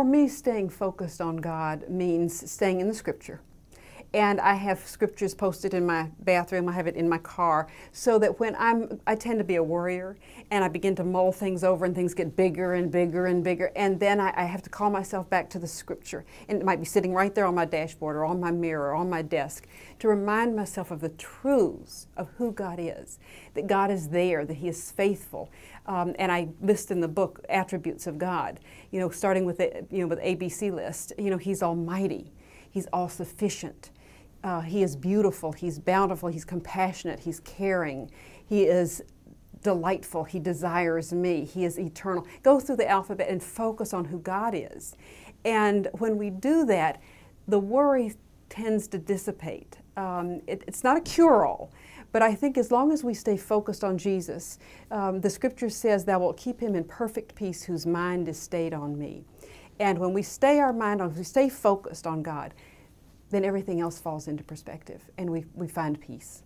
For me, staying focused on God means staying in the Scripture. And I have scriptures posted in my bathroom, I have it in my car, so that when I tend to be a worrier, and I begin to mull things over and things get bigger and bigger and bigger, and then I have to call myself back to the Scripture. And it might be sitting right there on my dashboard or on my mirror or on my desk to remind myself of the truths of who God is, that God is there, that He is faithful. And I list in the book attributes of God, you know, starting with the with ABC list. You know, He's almighty, He's all-sufficient. He is beautiful, He's bountiful, He's compassionate, He's caring, He is delightful, He desires me, He is eternal. Go through the alphabet and focus on who God is. And when we do that, the worry tends to dissipate. It's not a cure-all, but I think as long as we stay focused on Jesus, the Scripture says, "Thou wilt keep him in perfect peace whose mind is stayed on me." And when we stay our mind on, we stay focused on God, then everything else falls into perspective and we find peace.